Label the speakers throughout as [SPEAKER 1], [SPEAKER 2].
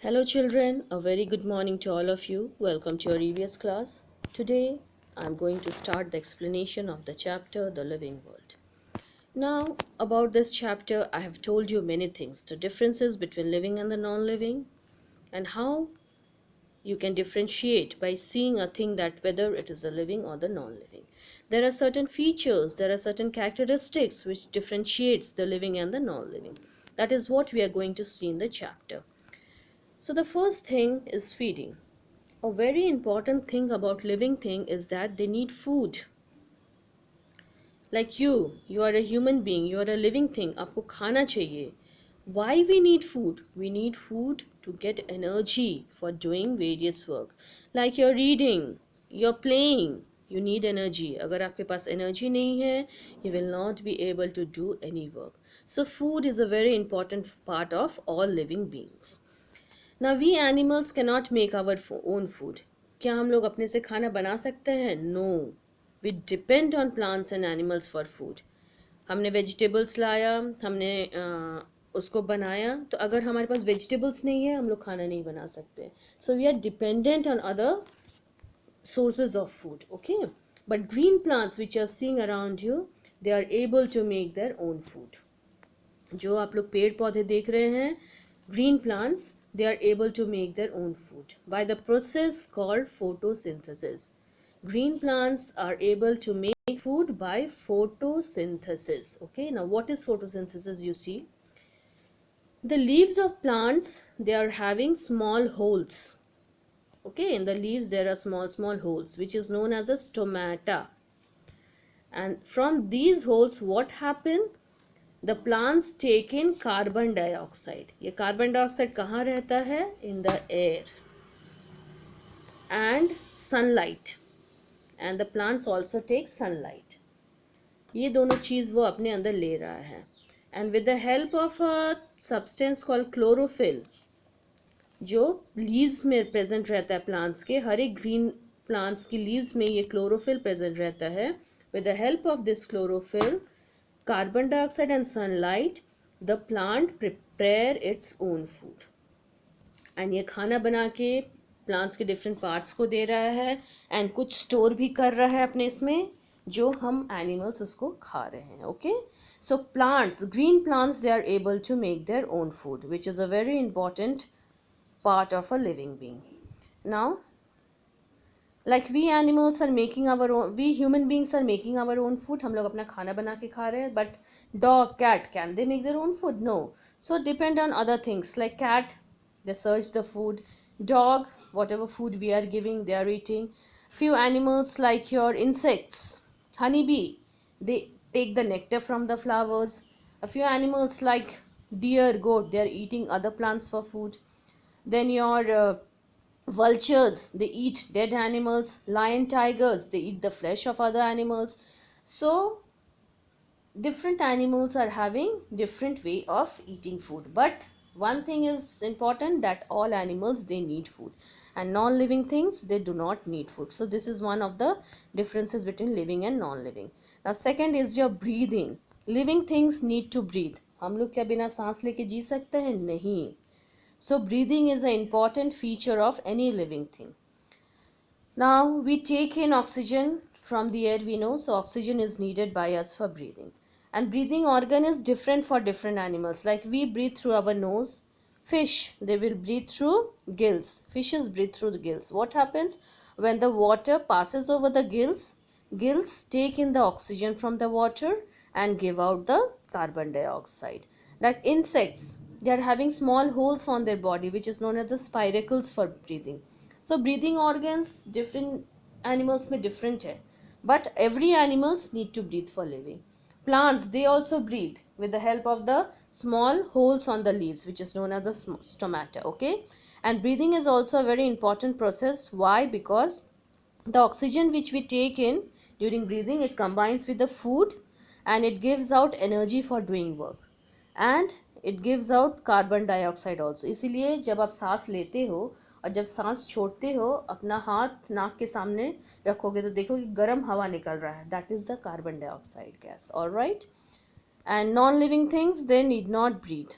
[SPEAKER 1] Hello, children. A very good morning to all of you. Welcome to your EVS class. Today, I'm going to start the explanation of the chapter The Living World. Now, about this chapter, I have told you many things, the differences between living and the non living, and how you can differentiate by seeing a thing that whether it is a living or the non living. There are certain features, there are certain characteristics which differentiates the living and the non living. That is what we are going to see in the chapter. So, the first thing is feeding. A very important thing about living thing is that they need food. Like you are a human being, you are a living thing, आपको खाना चाहिए. Why we need food? We need food to get energy for doing various work. Like you're reading, you're playing, you need energy. अगर आपके पास energy नहीं है, you will not be able to do any work. So food is a very important part of all living beings. Now we animals cannot make our own food. क्या हम लोग अपने से खाना बना सकते हैं? No. We depend on plants and animals for food. हमने वेजिटेबल्स लाया, हमने उसको बनाया, तो अगर हमारे पास वेजिटेबल्स नहीं है हम लोग खाना नहीं बना सकते. So we are dependent on other sources of food. Okay, but green plants which are seeing around you, they are able to make their own food. जो आप लोग पेड़ पौधे देख रहे हैं, green plants, they are able to make their own food by the process called photosynthesis. Green plants are able to make food by photosynthesis. Okay, now what is photosynthesis? You see, the leaves of plants, they are having small holes. Okay, in the leaves there are small holes which is known as a stomata, and from these holes what happen, the plants take in carbon dioxide. ये carbon dioxide कहाँ रहता है? In the air and sunlight, and the plants also take sunlight. ये दोनों चीज़ वो अपने अंदर ले रहा है, and with the help of a substance called chlorophyll, जो लीव्स में प्रेजेंट रहता है प्लांट्स के, हर एक ग्रीन प्लांट्स की लीव्स में ये क्लोरोफिल प्रेजेंट रहता है. With the help of this chlorophyll, carbon dioxide and sunlight, the plant prepare its own food. And ये खाना बना के प्लांट्स के डिफरेंट पार्ट्स को दे रहा है, एंड कुछ स्टोर भी कर रहा है अपने इसमें, जो हम एनिमल्स उसको खा रहे हैं. Okay, so plants, green plants, they are able to make their own food, which is a very important part of a living being. Now, like we animals are making our own, we human beings are making our own food. हम लोग अपना खाना बना के खा रहे हैं. But dog, cat, can they make their own food? No. So depend on other things. Like cat, they search the food. Dog, whatever food we are giving, they are eating. Few animals like your insects, honeybee, they take the nectar from the flowers. A few animals like deer, goat, they are eating other plants for food. Then your vultures, they eat dead animals. Lion, tigers, they eat the flesh of other animals. So different animals are having different way of eating food, but one thing is important, that all animals, they need food, and non-living things, they do not need food. So this is one of the differences between living and non-living. Now second is your breathing. Living things need to breathe. हम लोग क्या बिना सांस लेके जी सकते हैं? नहीं. So breathing is an important feature of any living thing. Now we take in oxygen from the air, we know, so oxygen is needed by us for breathing. And breathing organ is different for different animals. Like we breathe through our nose. Fish, they will breathe through gills. Fishes breathe through the gills. What happens when the water passes over the gills? Gills take in the oxygen from the water and give out the carbon dioxide. Like insects, they are having small holes on their body which is known as the spiracles for breathing. So breathing organs different animals में different है, but every animals need to breathe for living. Plants, they also breathe with the help of the small holes on the leaves which is known as the stomata. Okay, and breathing is also a very important process. Why? Because the oxygen which we take in during breathing, it combines with the food and it gives out energy for doing work, and it gives out carbon dioxide also. इसीलिए जब आप सांस लेते हो और जब सांस छोड़ते हो, अपना हाथ नाक के सामने रखोगे तो देखो कि गर्म हवा निकल रहा है. That is the carbon dioxide gas. All right. And non-living things, they need not breathe.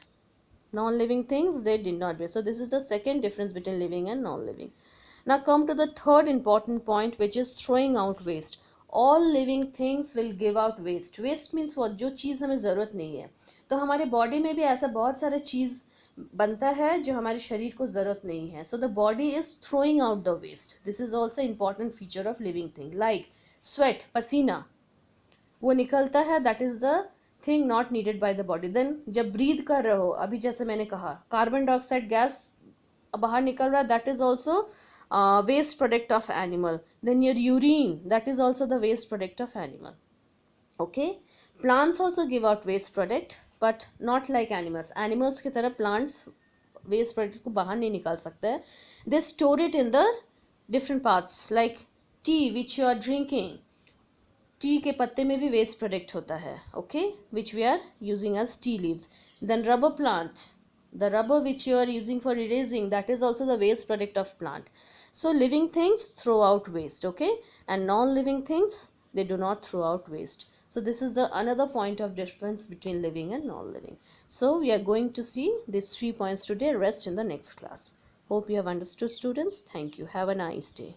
[SPEAKER 1] Non-living things, they did not waste. So this is the second difference between living and non-living. Now come to the third important point, which is throwing out waste. All living things will give out waste. Waste means what? जो चीज़ हमें ज़रूरत नहीं है. तो हमारे body में भी ऐसा बहुत सारे चीज़ बनता है जो हमारे शरीर को ज़रूरत नहीं है. So the body is throwing out the waste. This is also important feature of living thing. Like sweat, पसीना, वो निकलता है, that is the thing not needed by the body. Then जब ब्रीद कर रहे हो, अभी जैसे मैंने कहा कार्बन डाइऑक्साइड गैस बाहर निकल रहा है, that is also waste product of animal. Then your urine, that is also the waste product of animal. Okay, plants also give out waste product but not like animals. Animals की तरह plants waste product को बाहर नहीं निकाल सकते हैं. They store it in the different parts. Like tea which you are drinking, tea के पत्ते में भी वेस्ट प्रोडक्ट होता है. Okay, which we are using as tea leaves. Then rubber plant, the rubber which you are using for erasing, that is also the waste product of plant. So living things throw out waste, okay, and non-living things, they do not throw out waste. So this is the another point of difference between living and non-living. So we are going to see these 3 points today. Rest in the next class. Hope you have understood, students. Thank you. Have a nice day.